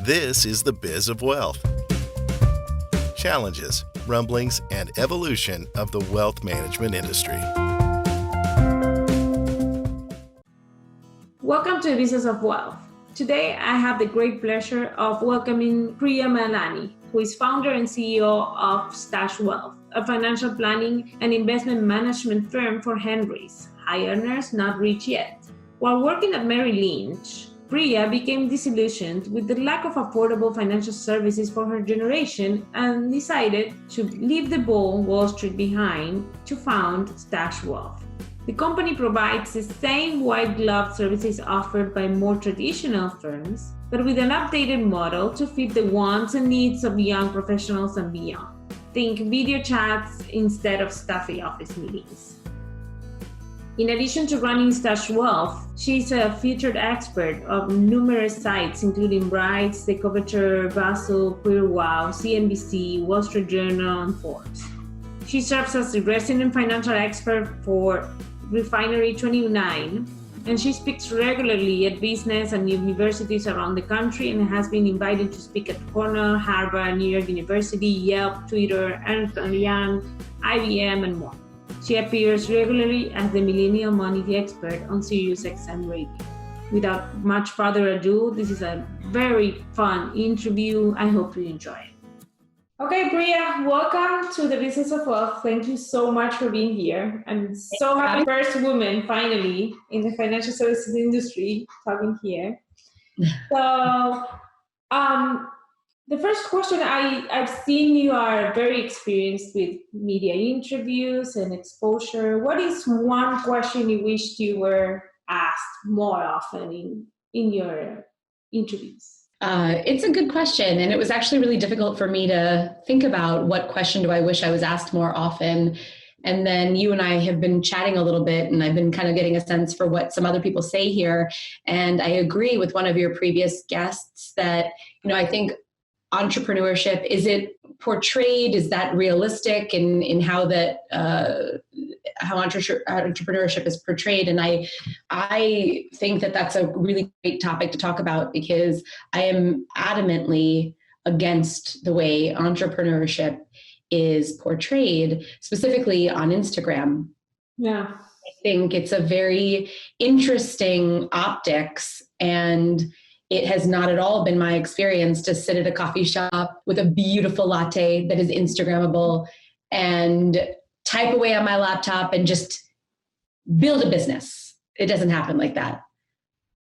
This is the Biz of Wealth. Challenges, rumblings, and evolution of the wealth management industry. Welcome to the Business of Wealth. Today, I have the great pleasure of welcoming Priya Malani, who is founder and CEO of Stash Wealth, a financial planning and investment management firm for Henrys, high earners not rich yet. While working at Merrill Lynch, Priya became disillusioned with the lack of affordable financial services for her generation and decided to leave the Wall Street behind to found Stash Wealth. The company provides the same white glove services offered by more traditional firms, but with an updated model to fit the wants and needs of young professionals and beyond. Think video chats instead of stuffy office meetings. In addition to running Stash Wealth, she's a featured expert of numerous sites, including Brides, The Coverture, Bustle, QueerWow, CNBC, Wall Street Journal, and Forbes. She serves as the resident financial expert for Refinery 29, and she speaks regularly at business and universities around the country and has been invited to speak at Cornell, Harvard, New York University, Yelp, Twitter, Ernst & Young, IBM, and more. She appears regularly as the Millennial Money expert on SiriusXM Radio. Without much further ado, this is a very fun interview. I hope you enjoy it. Okay, Priya, welcome to the Business of Wealth. Thank you so much for being here. I'm so happy, first woman finally in the financial services industry talking here. So, the first question, I've seen you are very experienced with media interviews and exposure. What is one question you wished you were asked more often in your interviews? It's a good question. And it was actually really difficult for me to think about what question do I wish I was asked more often. And then you and I have been chatting a little bit, and I've been kind of getting a sense for what some other people say here. And I agree with one of your previous guests that, I think entrepreneurship, is it portrayed? Is that realistic in how that how entrepreneurship is portrayed? And I think that that's a really great topic to talk about, because I am adamantly against the way entrepreneurship is portrayed, specifically on Instagram. Yeah, I think it's a very interesting optics, and it has not at all been my experience to sit at a coffee shop with a beautiful latte that is Instagrammable and type away on my laptop and just build a business. It doesn't happen like that.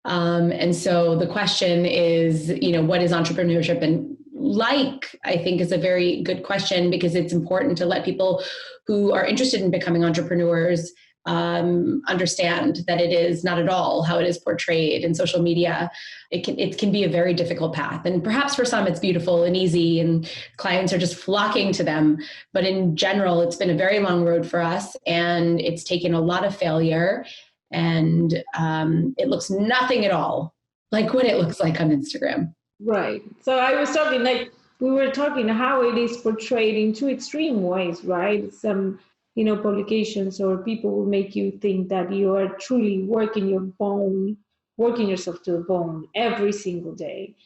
And so the question is, what is entrepreneurship and like, I think is a very good question, because it's important to let people who are interested in becoming entrepreneurs understand that it is not at all how it is portrayed in social media. It can be a very difficult path. And perhaps for some it's beautiful and easy and clients are just flocking to them. But in general, it's been a very long road for us, and it's taken a lot of failure, and it looks nothing at all like what it looks like on Instagram. Right. So I was talking, we were talking how it is portrayed in two extreme ways, right? Some publications or people will make you think that you are truly working yourself to the bone every single day.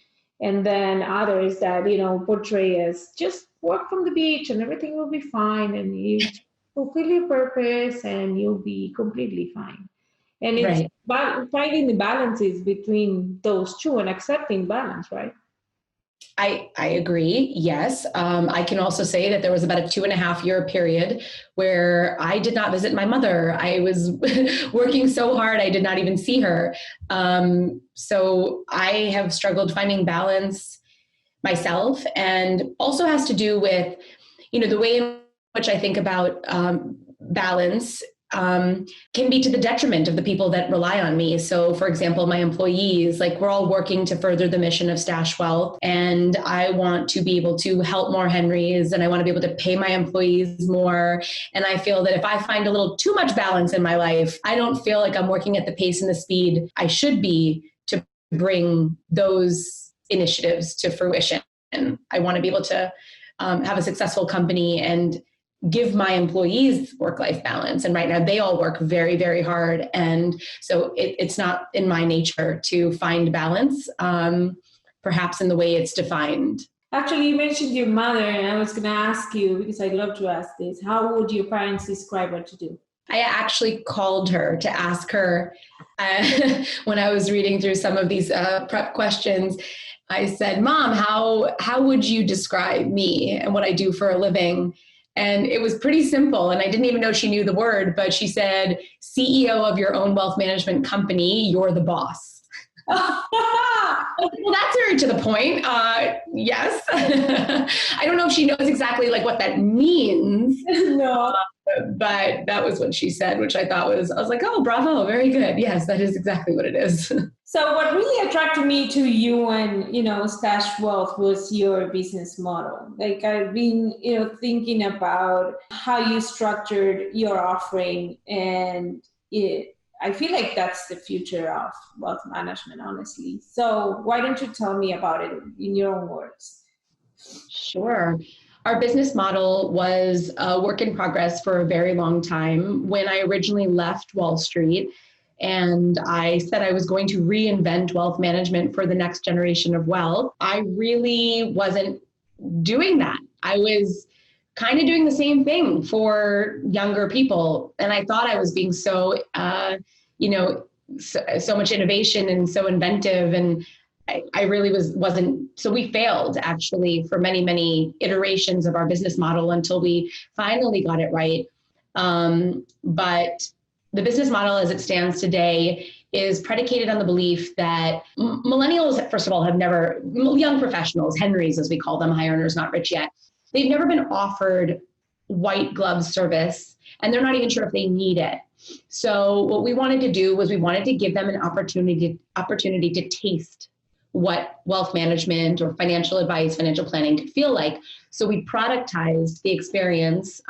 And then others that, portray as just work from the beach and everything will be fine and you fulfill your purpose and you'll be completely fine. And it's finding the balances between those two and accepting balance, right? I agree. Yes. I can also say that there was about a 2.5 year period where I did not visit my mother. I was working so hard, I did not even see her. So I have struggled finding balance myself, and also has to do with, the way in which I think about balance can be to the detriment of the people that rely on me. So for example, my employees, we're all working to further the mission of Stash Wealth, and I want to be able to help more Henrys, and I want to be able to pay my employees more. And I feel that if I find a little too much balance in my life, I don't feel like I'm working at the pace and the speed I should be to bring those initiatives to fruition. And I want to be able to have a successful company and give my employees work-life balance. And right now they all work very, very hard. And so it's not in my nature to find balance. perhaps in the way it's defined. Actually, you mentioned your mother, and I was going to ask you, because I love to ask this, how would your parents describe her to do? I actually called her to ask her when I was reading through some of these prep questions. I said, Mom, how would you describe me and what I do for a living? And it was pretty simple. And I didn't even know she knew the word, but she said, CEO of your own wealth management company, you're the boss. Well, that's very to the point. Yes. I don't know if she knows exactly like what that means. No. But that was what she said, which I was like, oh, bravo. Very good. Yes, that is exactly what it is. So what really attracted me to you and, Stash Wealth was your business model. Like I've been, thinking about how you structured your offering, and I feel like that's the future of wealth management, honestly. So why don't you tell me about it in your own words? Sure. Our business model was a work in progress for a very long time. When I originally left Wall Street and I said I was going to reinvent wealth management for the next generation of wealth, I really wasn't doing that. I was kind of doing the same thing for younger people. And I thought I was being so much innovation and so inventive. And I really wasn't. So we failed actually for many, many iterations of our business model until we finally got it right. But the business model as it stands today is predicated on the belief that millennials, first of all, young professionals, Henrys as we call them, high earners, not rich yet, they've never been offered white glove service, and they're not even sure if they need it. So what we wanted to do was we wanted to give them an opportunity to taste what wealth management or financial advice, financial planning could feel like. So we productized the experience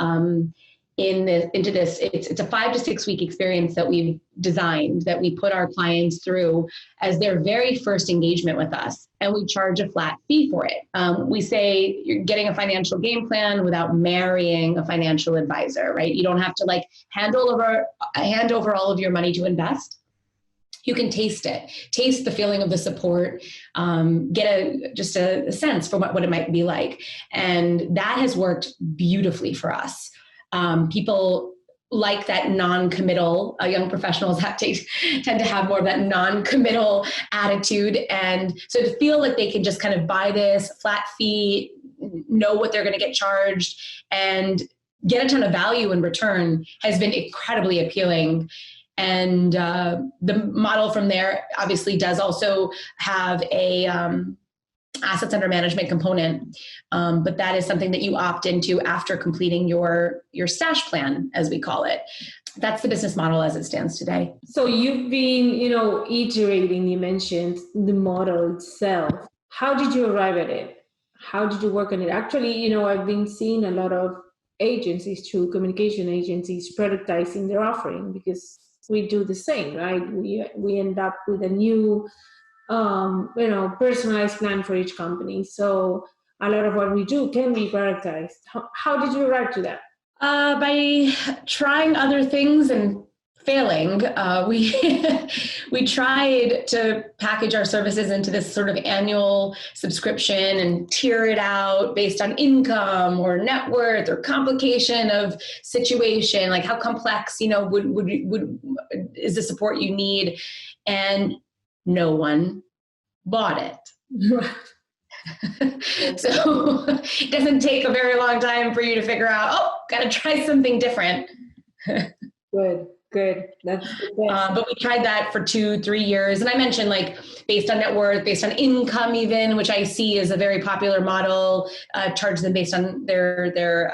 into this. It's a 5 to 6 week experience that we've designed, that we put our clients through as their very first engagement with us. And we charge a flat fee for it. We say you're getting a financial game plan without marrying a financial advisor, right? You don't have to hand over all of your money to invest. You can taste it, taste the feeling of the support, get just a sense for what it might be like. And that has worked beautifully for us. People like that non-committal, young professionals tend to have more of that non-committal attitude. And so to feel like they can just kind of buy this flat fee, know what they're going to get charged, and get a ton of value in return has been incredibly appealing. And the model from there obviously does also have a assets under management component, but that is something that you opt into after completing your stash plan, as we call it. That's the business model as it stands today. So you've been, iterating. You mentioned the model itself. How did you arrive at it? How did you work on it? Actually, I've been seeing a lot of agencies, through communication agencies, productizing their offering, because we do the same, right? We end up with a new, personalized plan for each company. So a lot of what we do can be productized. How did you arrive to that? By trying other things and failing. We tried to package our services into this sort of annual subscription and tier it out based on income or net worth or complication of situation, like how complex, would is the support you need, and no one bought it. So it doesn't take a very long time for you to figure out, got to try something different. Good. That's the best. But we tried that for 2-3 years. And I mentioned based on net worth, based on income even, which I see is a very popular model, charge them based on their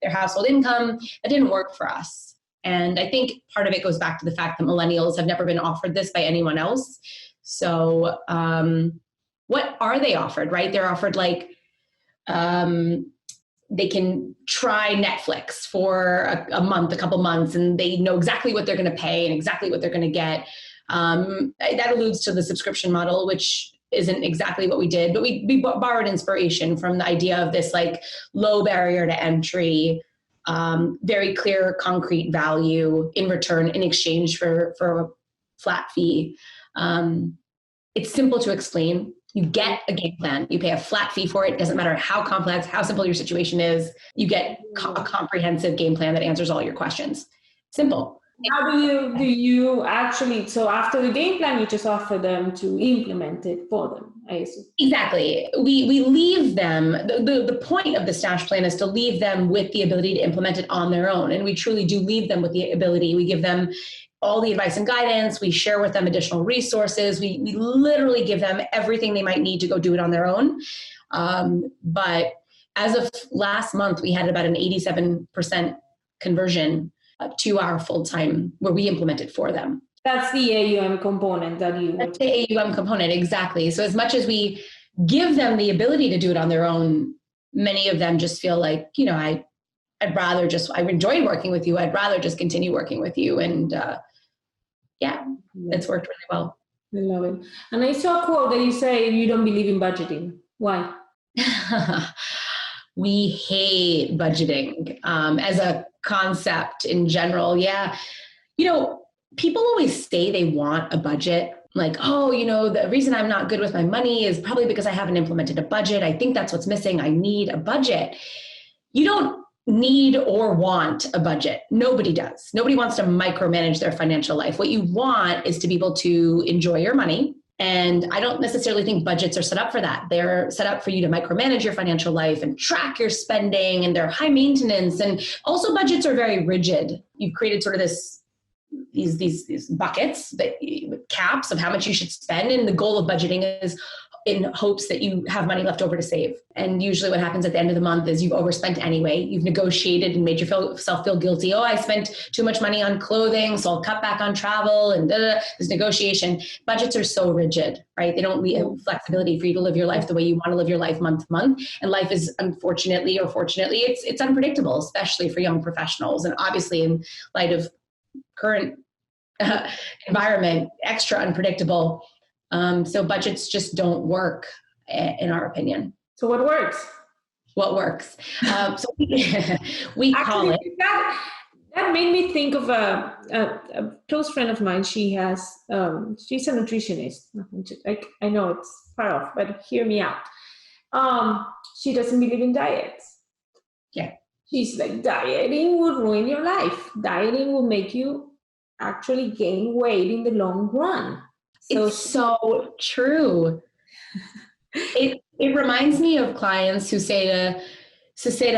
household income. That didn't work for us. And I think part of it goes back to the fact that millennials have never been offered this by anyone else. So what are they offered, right? They're offered they can try Netflix for a month, a couple months, and they know exactly what they're going to pay and exactly what they're going to get. That alludes to the subscription model, which isn't exactly what we did, but we borrowed inspiration from the idea of this low barrier to entry, very clear, concrete value in return in exchange for a flat fee. It's simple to explain. You get a game plan. You pay a flat fee for it. It doesn't matter how complex, how simple your situation is. You get a comprehensive game plan that answers all your questions. Simple. How do you actually, so after the game plan, you just offer them to implement it for them, I assume? Exactly. We leave them, the point of the stash plan is to leave them with the ability to implement it on their own. And we truly do leave them with the ability. We give them all the advice and guidance. We share with them additional resources. We literally give them everything they might need to go do it on their own. But as of last month, we had about an 87% conversion to our full-time where we implemented for them. That's the AUM component that you... That's the AUM component, exactly. So as much as we give them the ability to do it on their own, many of them just feel like, I'd rather just, I enjoyed working with you. I'd rather just continue working with you. And it's worked really well. I love it. And I saw a quote that you say you don't believe in budgeting. Why? We hate budgeting as a concept in general. Yeah. People always say they want a budget. Like, the reason I'm not good with my money is probably because I haven't implemented a budget. I think that's what's missing. I need a budget. You don't need or want a budget. Nobody does. Nobody wants to micromanage their financial life. What you want is to be able to enjoy your money. And I don't necessarily think budgets are set up for that. They're set up for you to micromanage your financial life and track your spending, and they're high maintenance. And also budgets are very rigid. You've created sort of these buckets, caps of how much you should spend. And the goal of budgeting is in hopes that you have money left over to save. And usually what happens at the end of the month is you've overspent anyway. You've negotiated and made yourself feel guilty. Oh, I spent too much money on clothing, so I'll cut back on travel and this negotiation. Budgets are so rigid, right? They don't leave flexibility for you to live your life the way you want to live your life month to month. And life is unfortunately or fortunately, it's unpredictable, especially for young professionals. And obviously in light of current environment, extra unpredictable. So budgets just don't work, in our opinion. So what works? What works? So we call it. That made me think of a close friend of mine. She's a nutritionist. I know it's far off, but hear me out. She doesn't believe in diets. Yeah. She's like, dieting will ruin your life. Dieting will make you actually gain weight in the long run. So, it's so true. It reminds me of clients who say to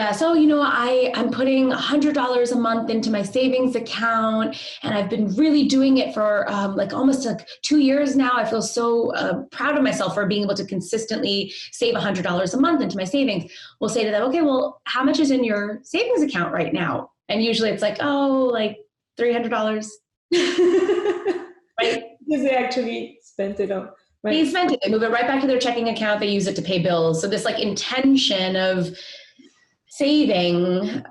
us, I'm putting $100 a month into my savings account, and I've been really doing it for almost 2 years now. I feel so proud of myself for being able to consistently save $100 a month into my savings. We'll say to them, okay, well, how much is in your savings account right now? And usually it's like, $300. Right? Because they actually spent it on. Right? They spent it. They move it right back to their checking account. They use it to pay bills. So this intention of saving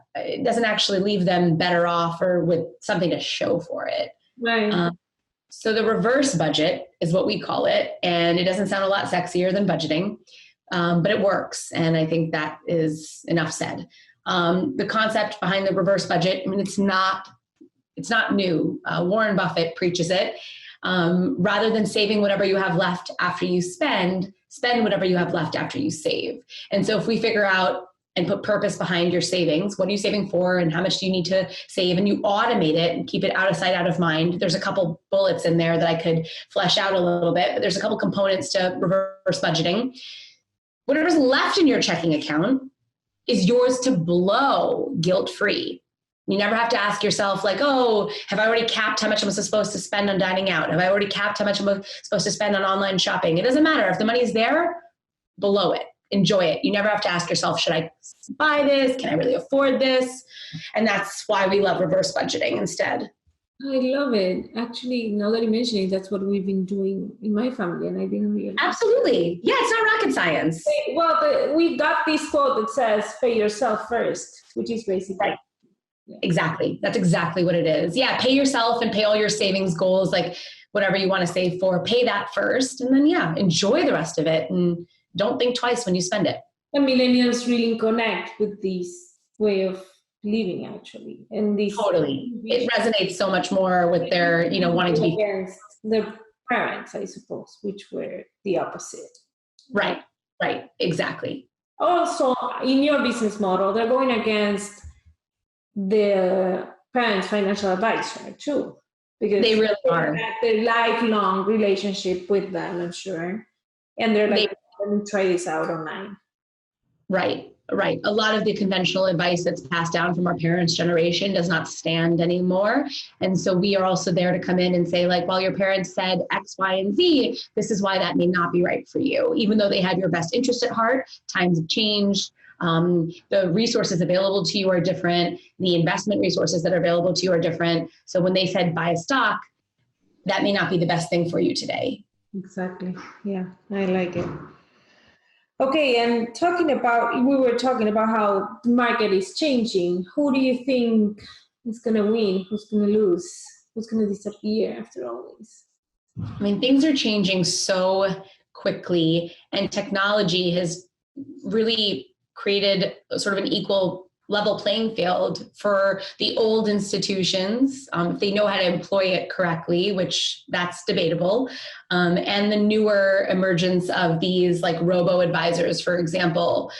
doesn't actually leave them better off or with something to show for it. Right. So the reverse budget is what we call it. And it doesn't sound a lot sexier than budgeting, but it works. And I think that is enough said. The concept behind the reverse budget, it's not new. Warren Buffett preaches it. Rather than saving whatever you have left after you spend whatever you have left after you save. And so if we figure out and put purpose behind your savings, what are you saving for and how much do you need to save, and you automate it and keep it out of sight, out of mind. There's a couple bullets in there that I could flesh out a little bit, but there's a couple components to reverse budgeting. Whatever's left in your checking account is yours to blow guilt-free. You never have to ask yourself have I already capped how much I'm supposed to spend on dining out? Have I already capped how much I'm supposed to spend on online shopping? It doesn't matter. If the money's there, below it. Enjoy it. You never have to ask yourself, should I buy this? Can I really afford this? And that's why we love reverse budgeting instead. I love it. Actually, now that you mention it, that's what we've been doing in my family, and I didn't realize. Absolutely. Yeah, it's not rocket science. Well, we got this quote that says, pay yourself first, which is basically... Right. Yeah. Exactly. That's exactly what it is. Yeah. Pay yourself and pay all your savings goals, whatever you want to save for, pay that first. And then, enjoy the rest of it. And don't think twice when you spend it. And millennials really connect with this way of living, actually. And this totally. It resonates so much more with their, wanting to be against their parents, I suppose, which were the opposite. Right, right, exactly. Also, in your business model, they're going against the parents' financial advisor too, because They really are. the lifelong relationship with them, I'm sure. And they're like, let me try this out online. Right, right. A lot of the conventional advice that's passed down from our parents' generation does not stand anymore. And so we are also there to come in and say, like, well, your parents said X, Y, and Z, this is why that may not be right for you. Even though they had your best interest at heart, times have changed. The resources available to you are different. The investment resources that are available to you are different. So when they said buy a stock, that may not be the best thing for you today. Exactly. Yeah, I like it. Okay, and we were talking about how the market is changing. Who do you think is going to win? Who's going to lose? Who's going to disappear after all this? I mean, things are changing so quickly, and technology has really created sort of an equal level playing field for the old institutions, if they know how to employ it correctly, which that's debatable, and the newer emergence of these like robo-advisors, for example.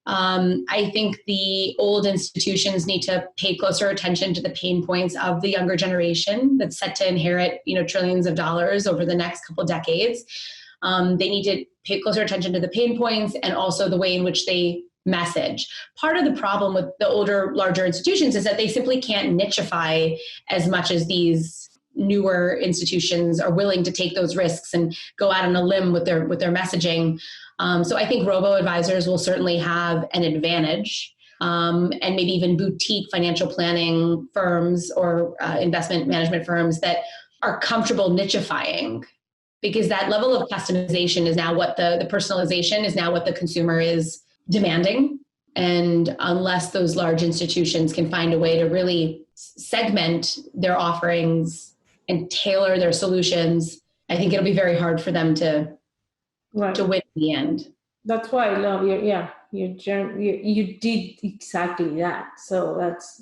I think the old institutions need to pay closer attention to the pain points of the younger generation that's set to inherit, trillions of dollars over the next couple of decades. They need to pay closer attention to the pain points and also the way in which they message. Part of the problem with the older, larger institutions is that they simply can't nicheify as much as these newer institutions are willing to take those risks and go out on a limb with their messaging. So I think robo-advisors will certainly have an advantage, and maybe even boutique financial planning firms or investment management firms that are comfortable nicheifying, because that level of customization is now what the personalization is now what the consumer is demanding. And unless those large institutions can find a way to really segment their offerings and tailor their solutions, I think it'll be very hard for them to win in the end. That's why I love you did exactly that. So that's,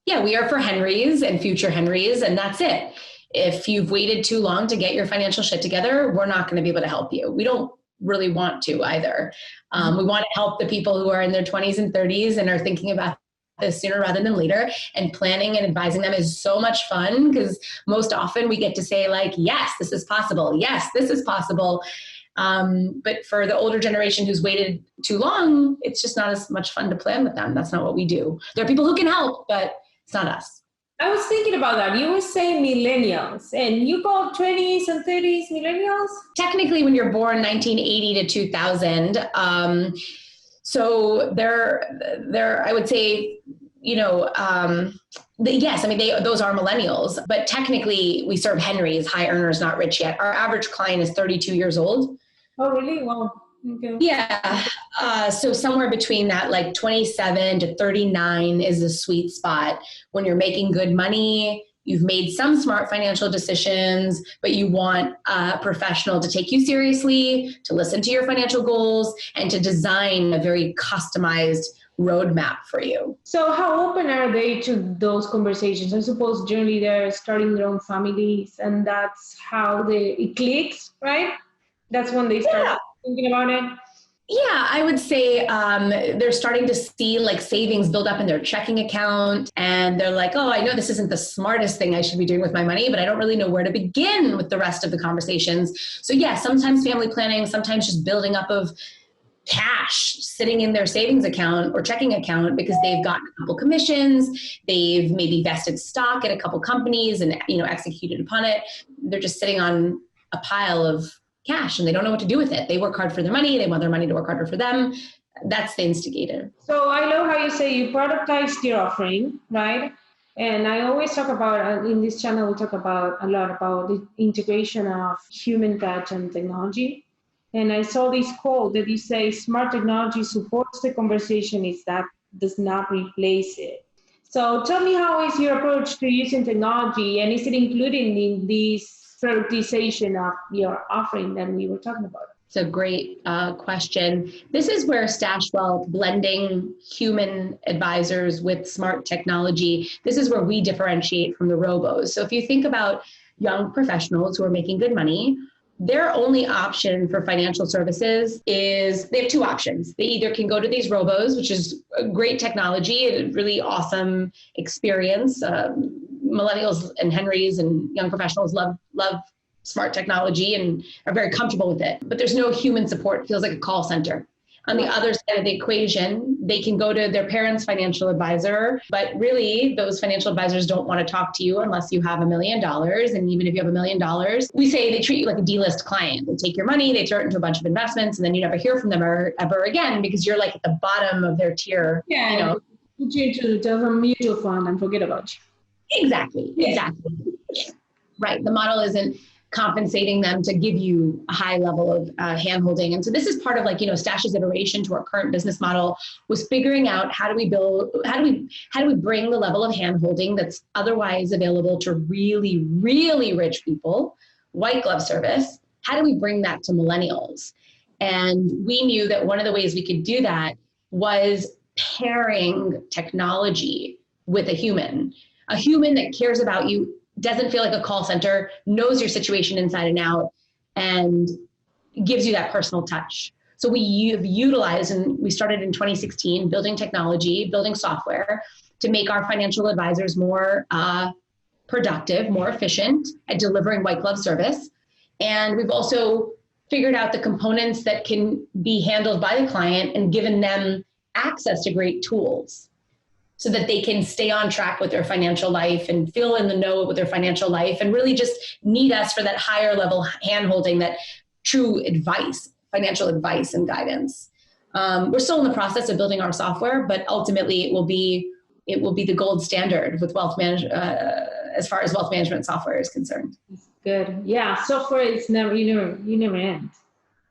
Yeah, we are for Henrys and future Henrys, and that's it. If you've waited too long to get your financial shit together, we're not going to be able to help you. We don't really want to either. We want to help the people who are in their 20s and 30s and are thinking about this sooner rather than later, and planning and advising them is so much fun, because most often we get to say like, yes, this is possible. Yes, this is possible. But for the older generation who's waited too long, it's just not as much fun to plan with them. That's not what we do. There are people who can help, but it's not us. I was thinking about that. You were saying millennials, and you call 20s and 30s millennials? Technically, when you're born 1980 to 2000, so they're, I would say, yes, I mean, those are millennials, but technically we serve Henrys, high earners, not rich yet. Our average client is 32 years old. Oh, really? Wow. Okay. Yeah. So somewhere between that, like 27 to 39 is the sweet spot when you're making good money. You've made some smart financial decisions, but you want a professional to take you seriously, to listen to your financial goals, and to design a very customized roadmap for you. So how open are they to those conversations? I suppose generally they're starting their own families, and that's how it clicks, right? That's when they start thinking about it. Yeah, I would say they're starting to see like savings build up in their checking account, and they're like, oh, I know this isn't the smartest thing I should be doing with my money, but I don't really know where to begin with the rest of the conversations. So yeah, sometimes family planning, sometimes just building up of cash sitting in their savings account or checking account because they've gotten a couple commissions, they've maybe vested stock at a couple companies and executed upon it. They're just sitting on a pile of cash and they don't know what to do with it. They work hard for their money. They want their money to work harder for them. That's the instigator. So I love how you say you productized your offering, right? And I always talk about, in this channel, we talk about a lot about the integration of human touch and technology. And I saw this quote that you say, smart technology supports the conversation, that does not replace it. So tell me, how is your approach to using technology, and is it included in this productization of your offering that we were talking about? It's a great question. This is where Stash Wealth, blending human advisors with smart technology, this is where we differentiate from the robos. So if you think about young professionals who are making good money, their only option for financial services is they have two options. They either can go to these robos, which is a great technology, a really awesome experience. Millennials and Henrys and young professionals love smart technology and are very comfortable with it, but there's no human support. It feels like a call center. On the other side of the equation, they can go to their parents' financial advisor, but really those financial advisors don't want to talk to you unless you have $1 million. And even if you have $1 million, we say they treat you like a D-list client. They take your money, they turn it into a bunch of investments, and then you never hear from them ever again because you're like at the bottom of their tier. Yeah, you know. put you into a mutual fund and forget about you. Exactly. Right. The model isn't compensating them to give you a high level of handholding. And so this is part of Stash's iteration to our current business model, was figuring out how do we bring the level of handholding that's otherwise available to really, really rich people, white glove service. How do we bring that to millennials? And we knew that one of the ways we could do that was pairing technology with a human that cares about you, doesn't feel like a call center, knows your situation inside and out, and gives you that personal touch. So we have utilized, and we started in 2016, building technology, building software to make our financial advisors more productive, more efficient at delivering white glove service. And we've also figured out the components that can be handled by the client and given them access to great tools, so that they can stay on track with their financial life and feel in the know with their financial life and really just need us for that higher level handholding, that true advice, financial advice and guidance. We're still in the process of building our software, but ultimately it will be the gold standard with wealth management, as far as wealth management software is concerned. Good. Yeah. Software is you never end,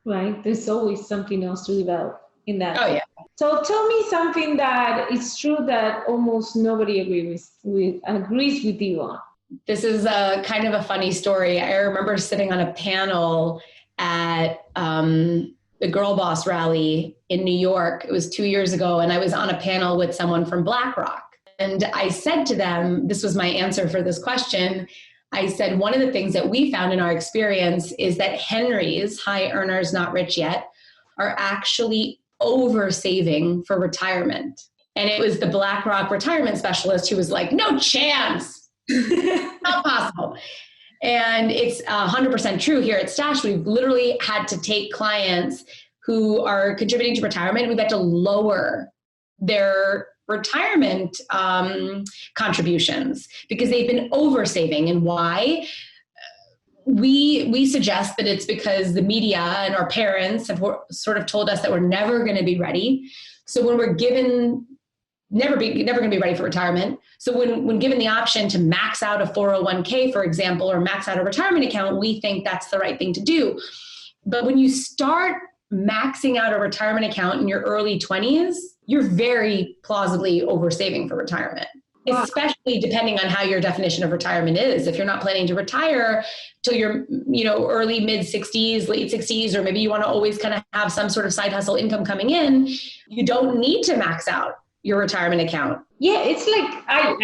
right? There's always something else to develop in that. Oh yeah. So tell me something that is true that almost nobody agrees with you on. This is a kind of a funny story. I remember sitting on a panel at the Girl Boss rally in New York. It was 2 years ago, and I was on a panel with someone from BlackRock. And I said to them, this was my answer for this question. I said, one of the things that we found in our experience is that Henrys, high earners, not rich yet, are actually over-saving for retirement. And it was the BlackRock retirement specialist who was like, no chance, not possible. And it's 100% true here at Stash. We've literally had to take clients who are contributing to retirement. We've had to lower their retirement contributions because they've been over-saving. And why? We suggest that it's because the media and our parents have sort of told us that we're never going to be ready. So when we're given, never going to be ready for retirement. So when given the option to max out a 401k, for example, or max out a retirement account, we think that's the right thing to do. But when you start maxing out a retirement account in your early 20s, you're very plausibly over-saving for retirement. Especially depending on how your definition of retirement is. If you're not planning to retire till your, early mid 60s, late 60s, or maybe you want to always kind of have some sort of side hustle income coming in, you don't need to max out your retirement account. Yeah, it's like I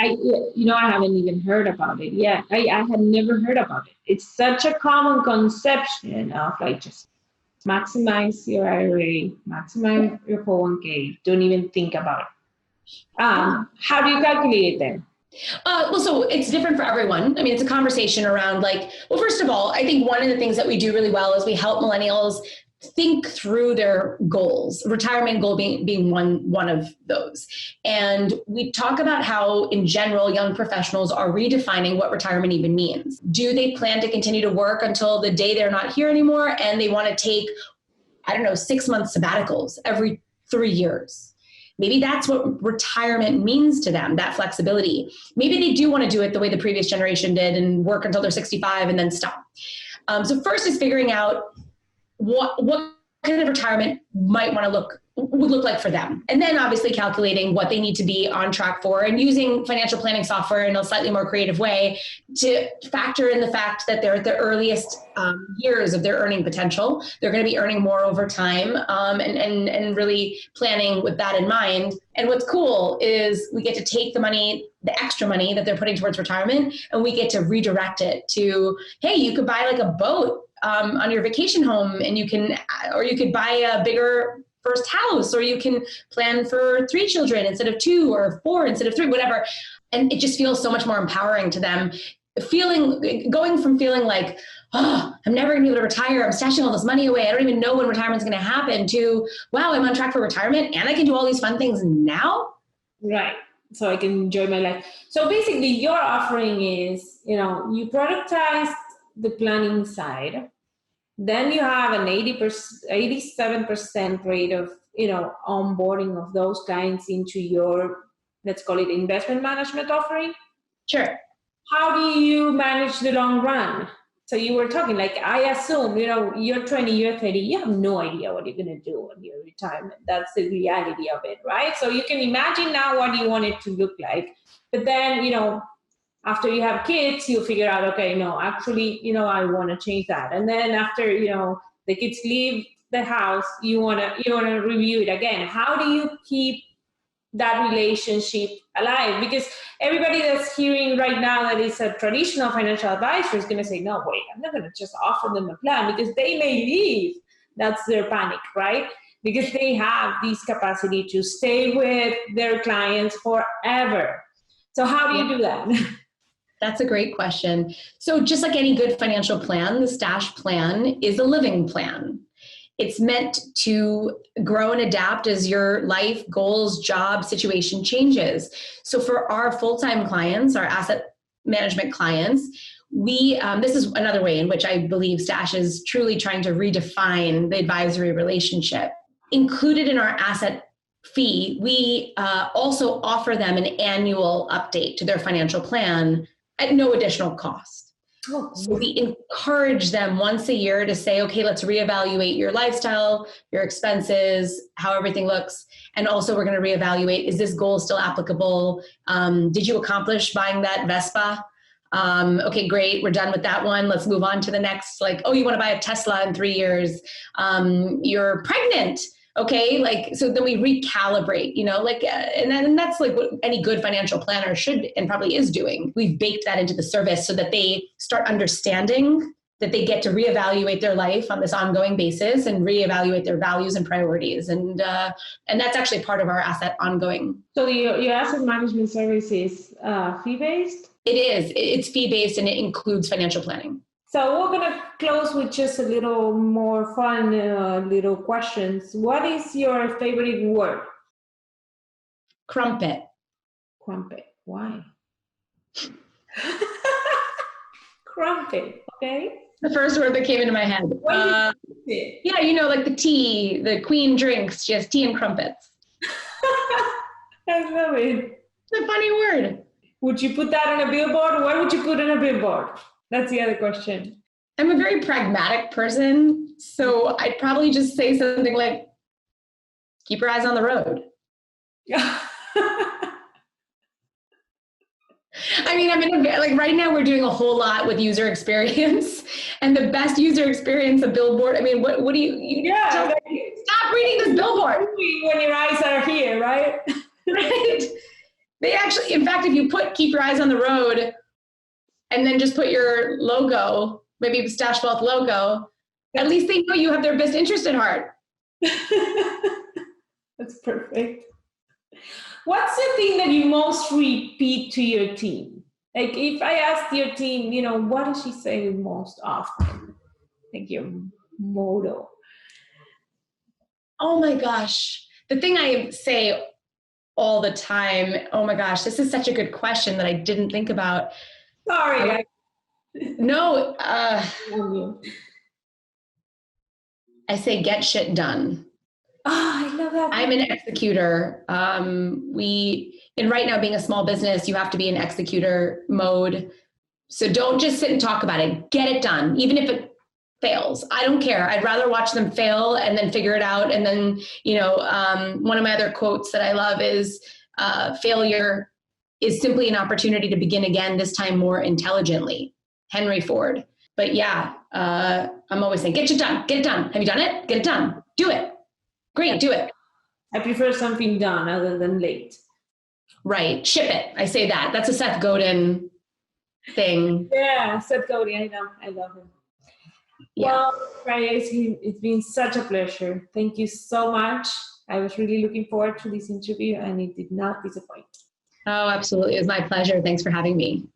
haven't even heard about it. Yeah, I had never heard about it. It's such a common conception of like just maximize your IRA, maximize your 401k. Don't even think about it. How do you calculate it then? So it's different for everyone. I mean, it's a conversation around first of all, I think one of the things that we do really well is we help millennials think through their goals, retirement goal being one of those. And we talk about how, in general, young professionals are redefining what retirement even means. Do they plan to continue to work until the day they're not here anymore and they want to take, 6-month sabbaticals every 3 years? Maybe that's what retirement means to them, that flexibility. Maybe they do want to do it the way the previous generation did and work until they're 65 and then stop. So first is figuring out what kind of retirement would look like for them. And then obviously calculating what they need to be on track for and using financial planning software in a slightly more creative way to factor in the fact that they're at the earliest years of their earning potential. They're going to be earning more over time and really planning with that in mind. And what's cool is we get to take the money, the extra money that they're putting towards retirement, and we get to redirect it to, hey, you could buy like a boat on your vacation home, and you could buy a bigger first house, or you can plan for 3 children instead of 2, or 4 instead of 3, whatever. And it just feels so much more empowering to them, going from feeling like, oh, I'm never gonna be able to retire, I'm stashing all this money away, I don't even know when retirement's gonna happen, to, wow, I'm on track for retirement and I can do all these fun things now. Right. So I can enjoy my life. So basically your offering is, you productize the planning side, then you have an 87% rate of, onboarding of those clients into your, let's call it investment management offering. Sure. How do you manage the long run? So you were talking, like, I assume, you're 20, you're 30, you have no idea what you're going to do in your retirement. That's the reality of it, right? So you can imagine now what you want it to look like. But then, after you have kids, you figure out, okay, no, actually, I want to change that. And then after, the kids leave the house, you want to review it again. How do you keep that relationship alive? Because everybody that's hearing right now that is a traditional financial advisor is going to say, no, wait, I'm not going to just offer them a plan, because they may leave. That's their panic, right? Because they have this capacity to stay with their clients forever. So how do you do that? That's a great question. So just like any good financial plan, the Stash plan is a living plan. It's meant to grow and adapt as your life, goals, job, situation changes. So for our full-time clients, our asset management clients, this is another way in which I believe Stash is truly trying to redefine the advisory relationship. Included in our asset fee, we also offer them an annual update to their financial plan at no additional cost. So we encourage them once a year to say, okay, let's reevaluate your lifestyle, your expenses, how everything looks. And also we're going to reevaluate, is this goal still applicable? Did you accomplish buying that Vespa? Okay, great. We're done with that one. Let's move on to the next. Like, oh, you want to buy a Tesla in 3 years. You're pregnant. Okay, so then we recalibrate, and that's like what any good financial planner should and probably is doing. We've baked that into the service so that they start understanding that they get to reevaluate their life on this ongoing basis and reevaluate their values and priorities. And that's actually part of our asset ongoing. So your asset management service is fee-based? It is. It's fee-based, and it includes financial planning. So we're going to close with just a little more fun little questions. What is your favorite word? Crumpet. Crumpet. Why? Crumpet. Okay. The first word that came into my head. Yeah, like the tea, the queen drinks. She has tea and crumpets. I love it. It's a funny word. Would you put that on a billboard? What would you put on a billboard? That's the other question. I'm a very pragmatic person, so I'd probably just say something like, keep your eyes on the road. I mean, right now we're doing a whole lot with user experience, and the best user experience of billboard. I mean, what do you stop reading this billboard when your eyes are here, right? Right. They actually, in fact, if you keep your eyes on the road, and then just put your logo, maybe the Stash Wealth logo, at least they know you have their best interest at heart. That's perfect. What's the thing that you most repeat to your team? Like, if I asked your team, what does she say most often? Like your motto. Oh my gosh. The thing I say all the time, oh my gosh, this is such a good question that I didn't think about. Sorry. No. I say get shit done. Oh, I love that. I'm an executor. And right now being a small business, you have to be in executor mode. So don't just sit and talk about it. Get it done. Even if it fails, I don't care. I'd rather watch them fail and then figure it out. And then, one of my other quotes that I love is failure is simply an opportunity to begin again, this time more intelligently. Henry Ford. But yeah, I'm always saying, get it done, get it done. Have you done it? Get it done. Do it. Great, do it. I prefer something done other than late. Right, ship it. I say that. That's a Seth Godin thing. Yeah, Seth Godin, I love him. Yeah. Well, Priya, it's been such a pleasure. Thank you so much. I was really looking forward to this interview and it did not disappoint. Oh, absolutely. It was my pleasure. Thanks for having me.